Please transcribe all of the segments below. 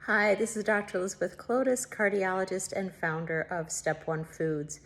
Hi, this is Dr. Elizabeth Clotis, cardiologist and founder of Step One Foods.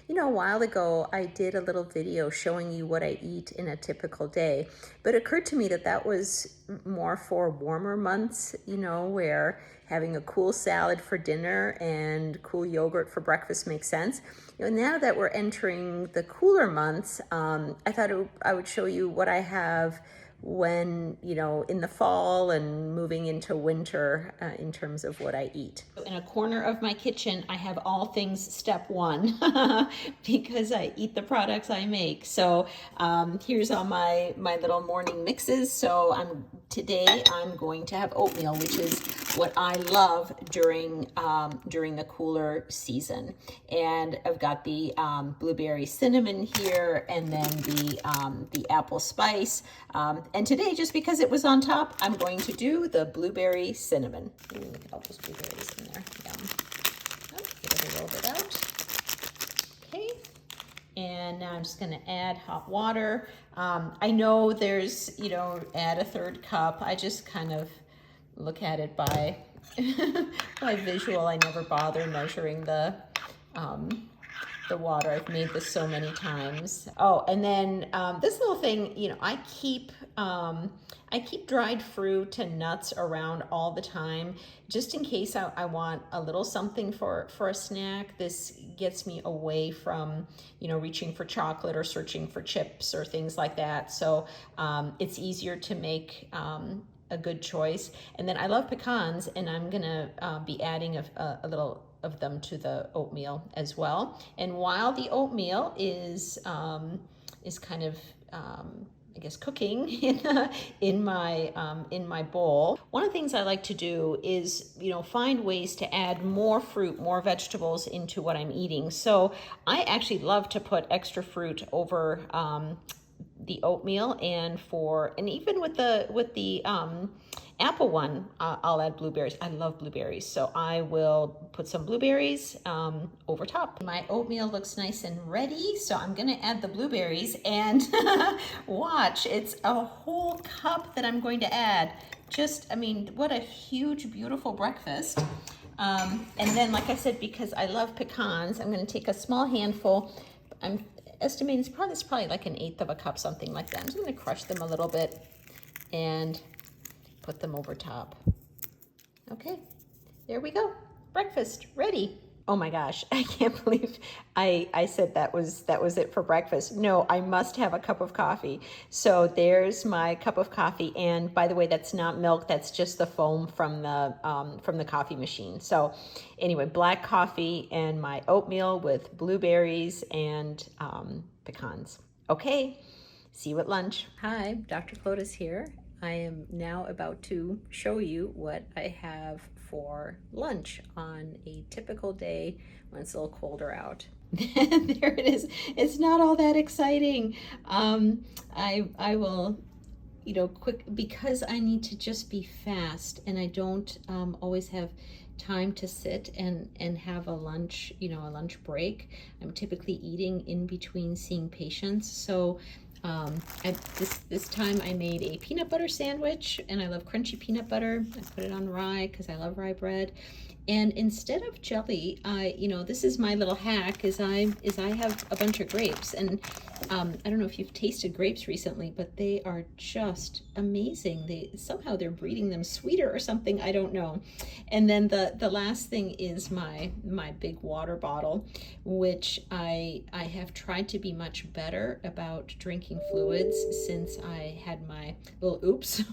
You know, a while ago, I did a little video showing you what I eat in a typical day, but it occurred to me that that was more for warmer months, where having a cool salad for dinner and cool yogurt for breakfast makes sense. Now that we're entering the cooler months, I thought I would show you what I have when, in the fall and moving into winter in terms of what I eat. In a corner of my kitchen, I have all things Step One because I eat the products I make. So here's all my little morning mixes. So today I'm going to have oatmeal, which is what I love during the cooler season. And I've got the blueberry cinnamon here, and then the apple spice. And today, just because it was on top, I'm going to do the blueberry cinnamon. Ooh, look at all those blueberries in there. Yum. Oh, get it a little bit out. Okay. And now I'm just going to add hot water. I know there's, add a third cup. I just kind of look at it by visual. I never bother measuring the water. I've made this so many times. Oh, and then this little thing, I keep dried fruit and nuts around all the time, just in case I want a little something for a snack. This gets me away from, reaching for chocolate or searching for chips or things like that. So it's easier to make a good choice. And then I love pecans, and I'm gonna be adding a little of them to the oatmeal as well. And while the oatmeal is kind of I guess cooking in my bowl, one of the things I like to do is find ways to add more fruit, more vegetables into what I'm eating. So I actually love to put extra fruit over the oatmeal, and even with the apple one, I'll add blueberries. I love blueberries, so I will put some blueberries over top. My oatmeal looks nice and ready, so I'm gonna add the blueberries, and watch, it's a whole cup that I'm going to add. What a huge, beautiful breakfast. And then, like I said, because I love pecans, I'm gonna take a small handful. I'm estimating it's probably like 1/8 of a cup, something like that. I'm just gonna crush them a little bit and put them over top. Okay, there we go. Breakfast ready. Oh my gosh, I can't believe I said that was it for breakfast. No, I must have a cup of coffee. So there's my cup of coffee, and by the way, that's not milk, that's just the foam from the coffee machine. So anyway, black coffee and my oatmeal with blueberries and pecans. Okay, see you at lunch. Hi, Dr. Clotis here. I am now about to show you what I have for lunch on a typical day when it's a little colder out. There it is. It's not all that exciting. I will, quick, because I need to just be fast, and I don't always have time to sit and have a lunch, a lunch break. I'm typically eating in between seeing patients. So this time I made a peanut butter sandwich, and I love crunchy peanut butter. I put it on rye because I love rye bread. And instead of jelly, this is my little hack, is I have a bunch of grapes. And I don't know if you've tasted grapes recently, but they are just amazing. They're breeding them sweeter or something, I don't know. And then the last thing is my big water bottle, which I have tried to be much better about drinking fluids since I had my little oops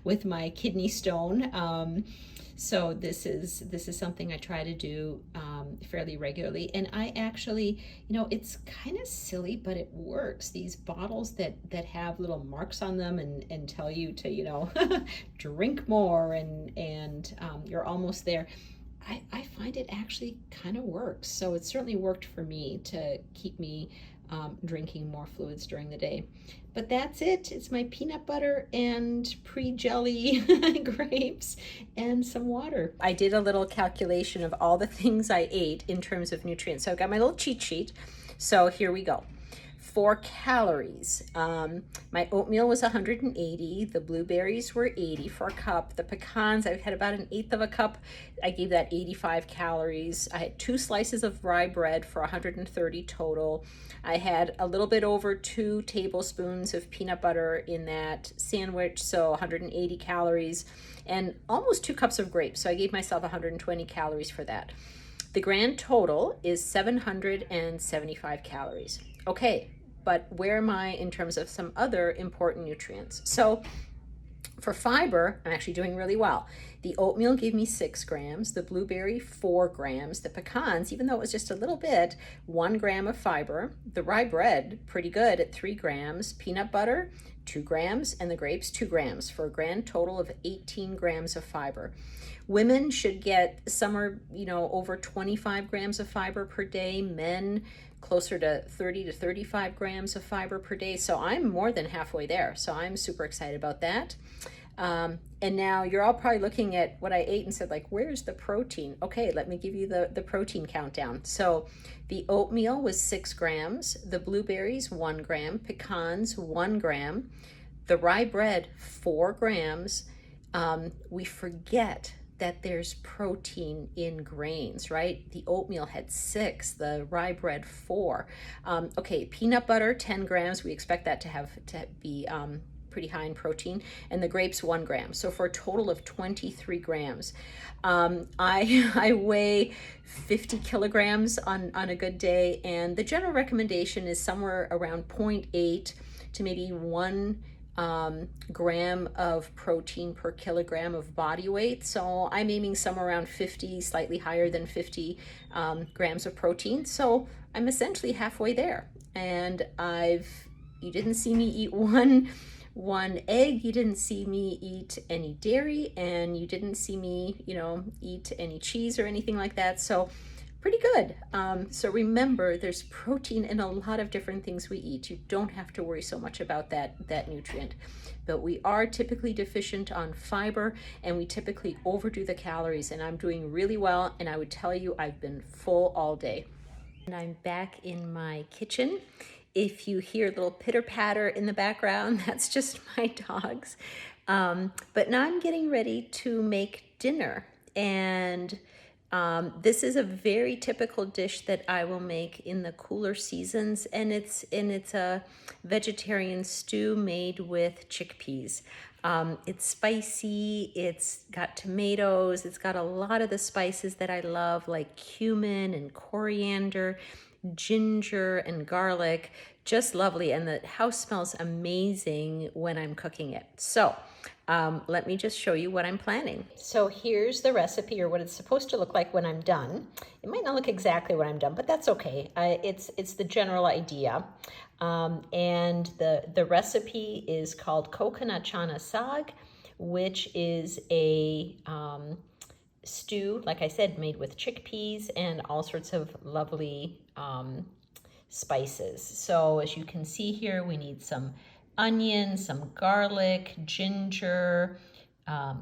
with my kidney stone. So this is something I try to do fairly regularly. And I actually, it's kind of silly, but it works. These bottles that have little marks on them and tell you to, drink more and you're almost there. I find it actually kind of works. So it certainly worked for me to keep me drinking more fluids during the day. But that's it. It's my peanut butter and pre-jelly grapes and some water. I did a little calculation of all the things I ate in terms of nutrients. So I've got my little cheat sheet. So here we go. for calories, my oatmeal was 180, the blueberries were 80 for a cup, the pecans, I had about an eighth of a cup, I gave that 85 calories. I had 2 slices of rye bread for 130 total. I had a little bit over 2 tablespoons of peanut butter in that sandwich, so 180 calories, and almost 2 cups of grapes, so I gave myself 120 calories for that. The grand total is 775 calories. Okay, but where am I in terms of some other important nutrients? So for fiber, I'm actually doing really well. The oatmeal gave me 6 grams, the blueberry 4 grams, the pecans, even though it was just a little bit, 1 gram of fiber, the rye bread, pretty good at 3 grams, peanut butter, 2 grams, and the grapes, 2 grams, for a grand total of 18 grams of fiber. Women should get somewhere, over 25 grams of fiber per day. Men, closer to 30 to 35 grams of fiber per day. So I'm more than halfway there. So I'm super excited about that. And now you're all probably looking at what I ate and said, like, where's the protein? Okay, let me give you the protein countdown. So the oatmeal was 6 grams, the blueberries 1 gram, pecans 1 gram, the rye bread 4 grams. We forget that there's protein in grains, right? The oatmeal had 6, the rye bread 4. Okay, peanut butter 10 grams. We expect that to be pretty high in protein, and the grapes 1 gram. So for a total of 23 grams. I weigh 50 kilograms on a good day, and the general recommendation is somewhere around 0.8 to maybe 1 gram of protein per kilogram of body weight. So I'm aiming somewhere around 50, slightly higher than 50 grams of protein. So I'm essentially halfway there. And you didn't see me eat one egg, you didn't see me eat any dairy, and you didn't see me, eat any cheese or anything like that. So pretty good. So remember, there's protein in a lot of different things we eat. You don't have to worry so much about that nutrient. But we are typically deficient on fiber, and we typically overdo the calories, and I'm doing really well, and I would tell you I've been full all day. And I'm back in my kitchen. If you hear a little pitter patter in the background, that's just my dogs. But now I'm getting ready to make dinner, and this is a very typical dish that I will make in the cooler seasons, and it's a vegetarian stew made with chickpeas. It's spicy, it's got tomatoes, it's got a lot of the spices that I love, like cumin and coriander, ginger and garlic, just lovely, and the house smells amazing when I'm cooking it. So let me just show you what I'm planning. So here's the recipe, or what it's supposed to look like when I'm done. It might not look exactly when I'm done, but that's okay. It's the general idea. And the recipe is called coconut chana sag, which is a stew, like I said, made with chickpeas and all sorts of lovely spices. So as you can see here, we need some onion, some garlic, ginger,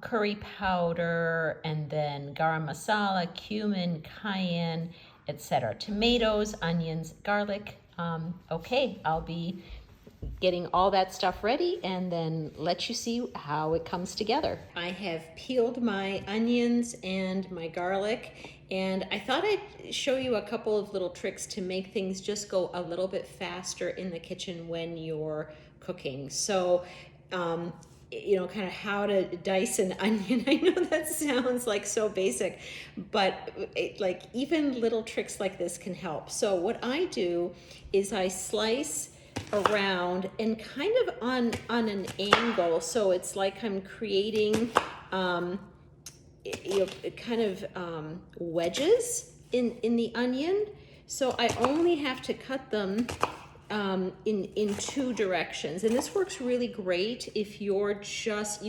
curry powder, and then garam masala, cumin, cayenne, etc. Tomatoes, onions, garlic. Okay, I'll be getting all that stuff ready and then let you see how it comes together. I have peeled my onions and my garlic, and I thought I'd show you a couple of little tricks to make things just go a little bit faster in the kitchen when you're cooking. So, kind of how to dice an onion. I know that sounds like so basic, but even little tricks like this can help. So what I do is I slice around and kind of on an angle, so it's like I'm creating wedges in the onion. So I only have to cut them in 2 directions, and this works really great if you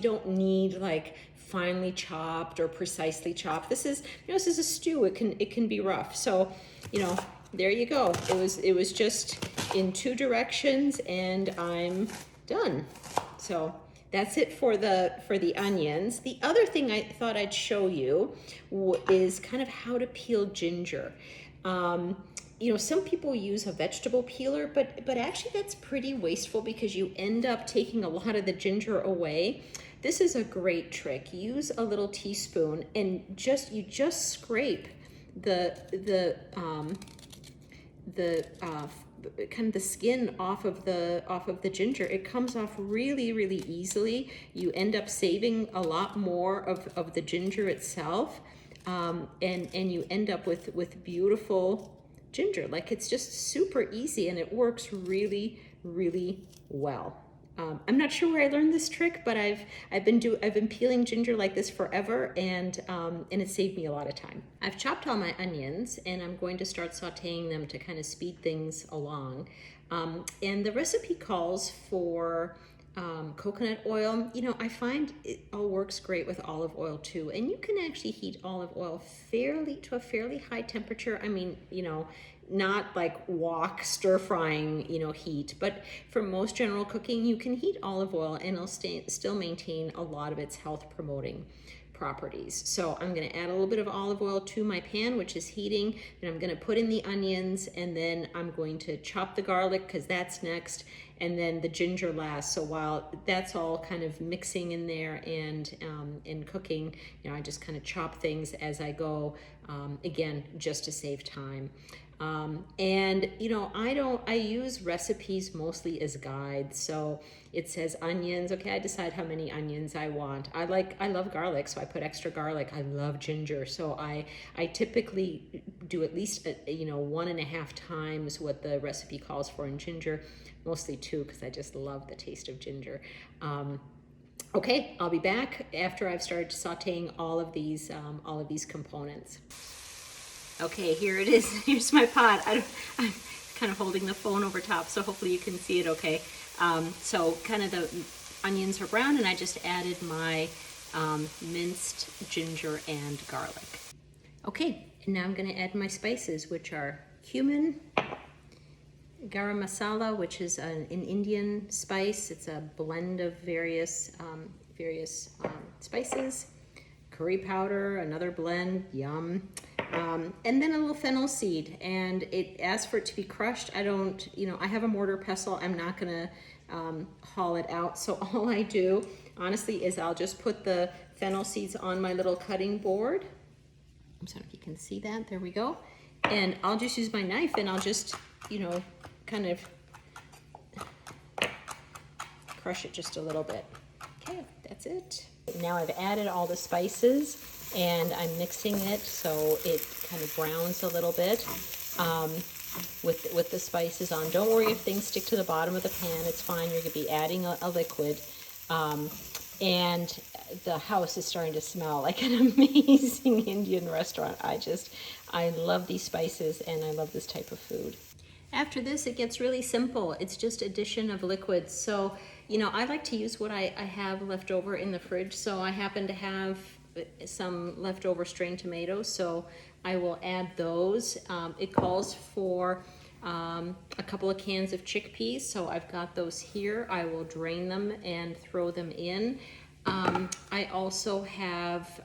don't need like finely chopped or precisely chopped. This is a stew. It can be rough. So there you go. It was just in 2 directions, and I'm done. So that's it for the onions. The other thing I thought I'd show you is kind of how to peel ginger. you know, some people use a vegetable peeler, but actually that's pretty wasteful because you end up taking a lot of the ginger away. This is a great trick. Use a little teaspoon and you just scrape the kind of the skin off of the ginger. It comes off really, really easily. You end up saving a lot more of the ginger itself, and you end up with beautiful ginger. Like, it's just super easy and it works really, really well. I'm not sure where I learned this trick, but I've been peeling ginger like this forever, and it saved me a lot of time. I've chopped all my onions, and I'm going to start sautéing them to kind of speed things along. And the recipe calls for coconut oil. You know, I find it all works great with olive oil too, and you can actually heat olive oil to a fairly high temperature. I mean, you know, not like wok stir frying, you know, heat, but for most general cooking, you can heat olive oil and it'll still maintain a lot of its health promoting properties. So I'm going to add a little bit of olive oil to my pan, which is heating. Then I'm going to put in the onions, and then I'm going to chop the garlic because that's next, and then the ginger last. So while that's all kind of mixing in there and cooking, you know, I just kind of chop things as I go, again, just to save time. And you know, I use recipes mostly as guides. So it says onions. Okay, I decide how many onions I want. I love garlic, so I put extra garlic. I love ginger, so I typically do at least, you know, 1.5 times what the recipe calls for in ginger, mostly 2, because I just love the taste of ginger. Okay, I'll be back after I've started sautéing all of these components. Okay, here it is. Here's my pot. I'm kind of holding the phone over top, so hopefully you can see it okay. So kind of the onions are brown, and I just added my minced ginger and garlic. Okay, and now I'm going to add my spices, which are cumin, garam masala, which is an Indian spice. It's a blend of various spices. Curry powder, another blend, yum. And then a little fennel seed, and it asks for it to be crushed. I don't, you know, I have a mortar pestle. I'm not gonna haul it out. So all I do, honestly, is I'll just put the fennel seeds on my little cutting board. I'm sorry if you can see that. There we go. And I'll just use my knife, and I'll just, you know, kind of crush it just a little bit. Okay, that's it. Now I've added all the spices, and I'm mixing it so it kind of browns a little bit with the spices on. Don't worry if things stick to the bottom of the pan. It's fine. You're going to be adding a liquid. And the house is starting to smell like an amazing Indian restaurant. I love these spices, and I love this type of food. After this, it gets really simple. It's just addition of liquids. So, you know, I like to use what I have left over in the fridge. So I happen to have some leftover strained tomatoes, so I will add those. It calls for a couple of cans of chickpeas, so I've got those here. I will drain them and throw them in. I also have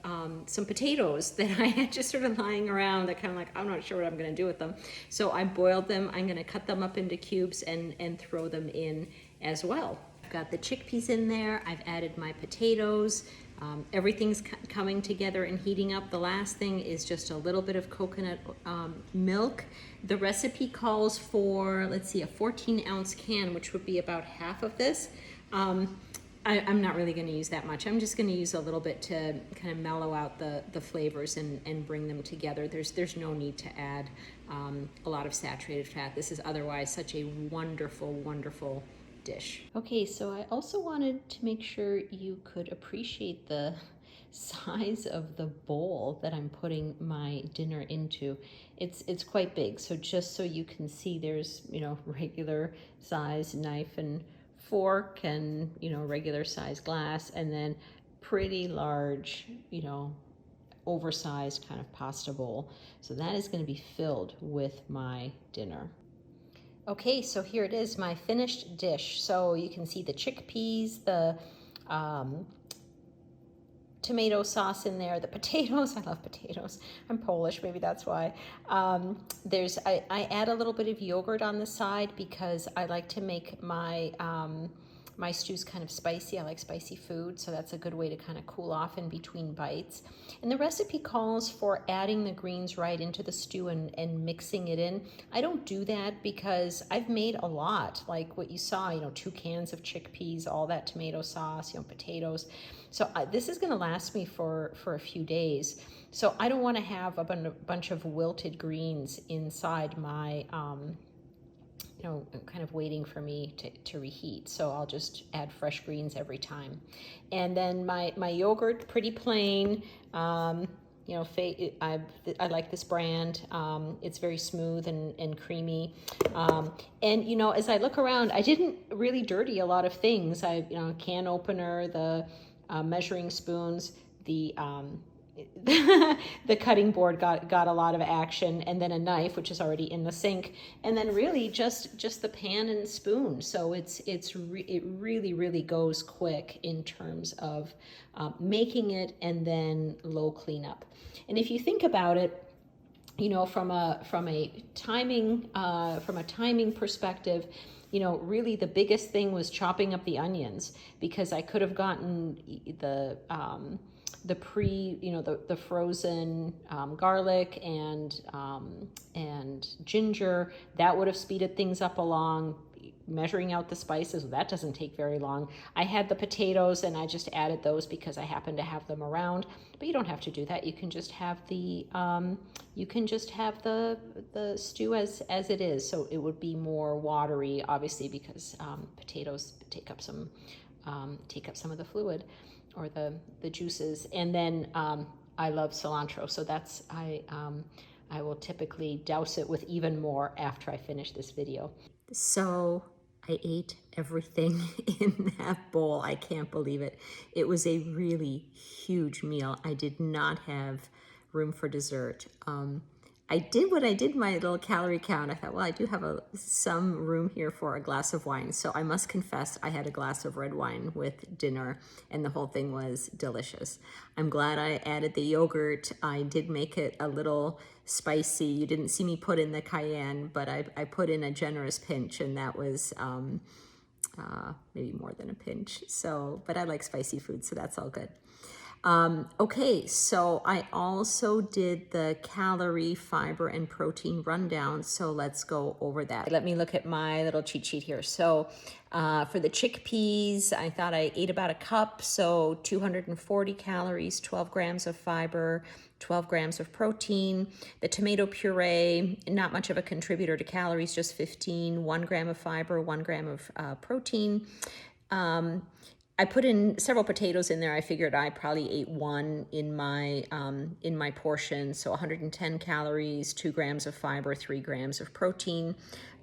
some potatoes that I had just sort of lying around that kind of like, I'm not sure what I'm going to do with them. So I boiled them. I'm going to cut them up into cubes and throw them in as well. I've got the chickpeas in there. I've added my potatoes. Everything's coming together and heating up. The last thing is just a little bit of coconut milk. The recipe calls for, let's see, a 14-ounce can, which would be about half of this. I'm not really going to use that much. I'm just going to use a little bit to kind of mellow out the flavors and bring them together. There's no need to add a lot of saturated fat. This is otherwise such a wonderful, wonderful dish. Okay, so I also wanted to make sure you could appreciate the size of the bowl that I'm putting my dinner into. It's quite big, so just so you can see, there's, you know, regular size knife and fork, and, you know, regular size glass, and then pretty large, you know, oversized kind of pasta bowl. So that is going to be filled with my dinner. Okay, so here it is, my finished dish. So you can see the chickpeas, the tomato sauce in there, the potatoes. I love potatoes. I'm Polish, maybe that's why. I add a little bit of yogurt on the side because I like to make my stew's kind of spicy. I like spicy food, so that's a good way to kind of cool off in between bites. And the recipe calls for adding the greens right into the stew and mixing it in. I don't do that because I've made a lot, like what you saw, 2 cans of chickpeas, all that tomato sauce, potatoes. So this is gonna last me for a few days. So I don't wanna have a bunch of wilted greens inside my kind of waiting for me to reheat. So I'll just add fresh greens every time. And then my yogurt, pretty plain. I like this brand. It's very smooth and creamy. And as I look around, I didn't really dirty a lot of things. Can opener, the measuring spoons, the the cutting board got a lot of action, and then a knife, which is already in the sink, and then really just the pan and spoon. So it really goes quick in terms of making it, and then low cleanup. And if you think about it, from a timing perspective, really the biggest thing was chopping up the onions, because I could have gotten the frozen garlic and ginger. That would have speeded things up along. Measuring out the spices, that doesn't take very long. I had the potatoes and I just added those because I happen to have them around, but you don't have to do that. You can just have the stew as it is. So it would be more watery, obviously, because potatoes take up some of the fluid or the juices. And then I love cilantro, so I will typically douse it with even more after I finish this video. So I ate everything in that bowl. I can't believe it. It was a really huge meal. I did not have room for dessert. I did my little calorie count. I thought, well, I do have some room here for a glass of wine. So I must confess, I had a glass of red wine with dinner, and the whole thing was delicious. I'm glad I added the yogurt. I did make it a little spicy. You didn't see me put in the cayenne, but I put in a generous pinch, and that was maybe more than a pinch. So, but I like spicy food, so that's all good. Okay, so I also did the calorie, fiber, and protein rundown, so let's go over that. Let me look at my little cheat sheet here. So for the chickpeas, I thought I ate about a cup, so 240 calories, 12 grams of fiber, 12 grams of protein. The tomato puree, not much of a contributor to calories, just 15, 1 gram of fiber, 1 gram of protein. I put in several potatoes in there. I figured I probably ate one in my portion. So 110 calories, 2 grams of fiber, 3 grams of protein.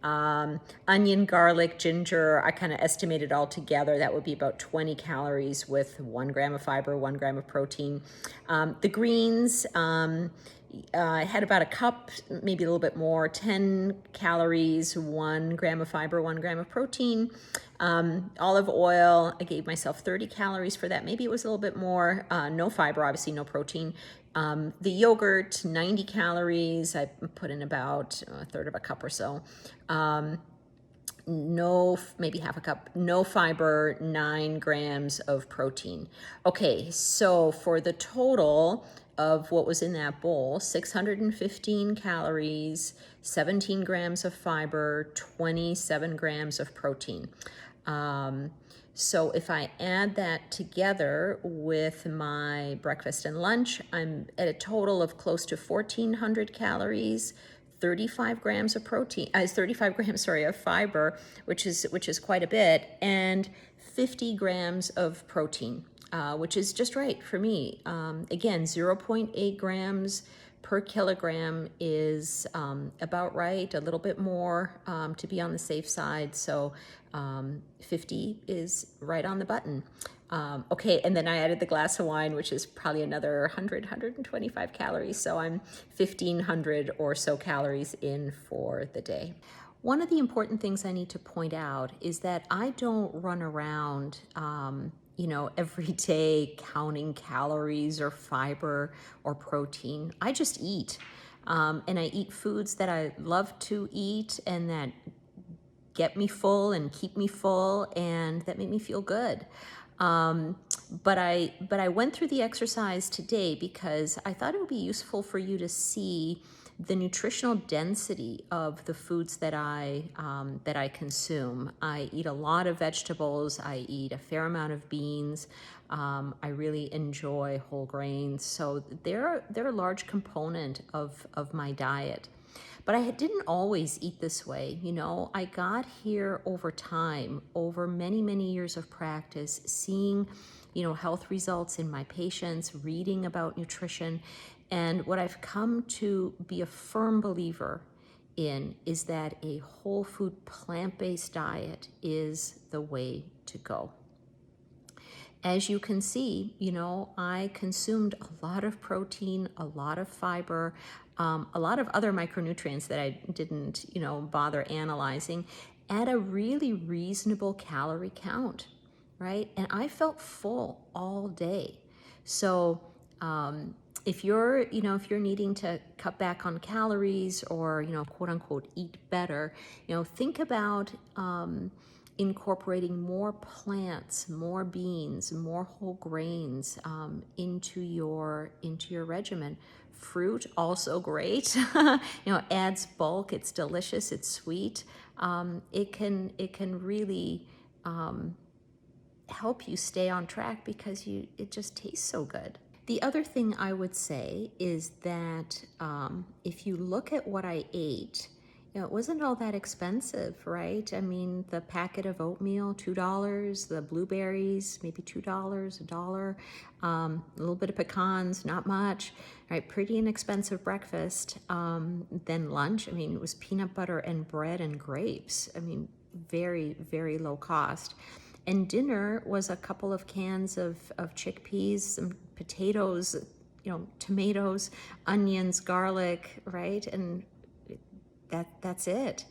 Onion, garlic, ginger, I kind of estimated all together. That would be about 20 calories with 1 gram of fiber, 1 gram of protein. The greens, I had about a cup, maybe a little bit more, 10 calories, 1 gram of fiber, 1 gram of protein. Olive oil, I gave myself 30 calories for that. Maybe it was a little bit more. No fiber, obviously, no protein. The yogurt, 90 calories. I put in about a third of a cup or so. Maybe half a cup. No fiber, 9 grams of protein. Okay, so for the total of what was in that bowl, 615 calories, 17 grams of fiber, 27 grams of protein. So if I add that together with my breakfast and lunch, I'm at a total of close to 1,400 calories, 35 grams of protein, 35 grams, sorry, of fiber, which is quite a bit, and 50 grams of protein, which is just right for me. Again, 0.8 grams per kilogram is about right, a little bit more to be on the safe side. So 50 is right on the button. Okay, and then I added the glass of wine, which is probably another 125 calories. So I'm 1,500 or so calories in for the day. One of the important things I need to point out is that I don't run around every day counting calories or fiber or protein. I just eat. And I eat foods that I love to eat and that get me full and keep me full and that make me feel good. But I went through the exercise today because I thought it would be useful for you to see the nutritional density of the foods that I consume. I eat a lot of vegetables. I eat a fair amount of beans. I really enjoy whole grains, so they're a large component of my diet. But I didn't always eat this way. I got here over time, over many, many years of practice, seeing, health results in my patients, reading about nutrition. And what I've come to be a firm believer in is that a whole food, plant-based diet is the way to go. As you can see, I consumed a lot of protein, a lot of fiber, a lot of other micronutrients that I didn't, bother analyzing at a really reasonable calorie count, right? And I felt full all day. So if you're needing to cut back on calories or, quote unquote, eat better, think about incorporating more plants, more beans, more whole grains into your regimen. Fruit also great. Adds bulk. It's delicious. It's sweet. It can really help you stay on track because it just tastes so good. The other thing I would say is that if you look at what I ate, it wasn't all that expensive, right? I mean, the packet of oatmeal, $2, the blueberries, maybe $2, $1, a little bit of pecans, not much, right? Pretty inexpensive breakfast. Then lunch, I mean, it was peanut butter and bread and grapes. I mean, very, very low cost. And dinner was a couple of cans of chickpeas, some potatoes, tomatoes, onions, garlic, right? And that's it.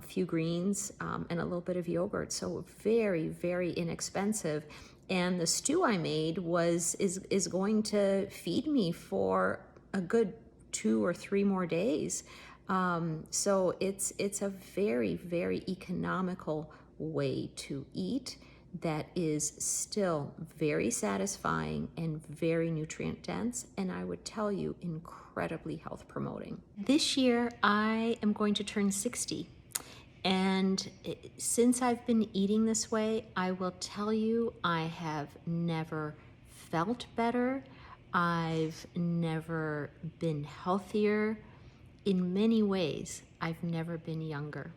Few greens and a little bit of yogurt. So very, very inexpensive. And the stew I made is going to feed me for a good 2 or 3 more days. So it's a very, very economical way to eat that is still very satisfying and very nutrient dense, and I would tell you incredibly health promoting. This year I am going to turn 60, and since I've been eating this way, I will tell you I have never felt better. I've never been healthier. In many ways, I've never been younger.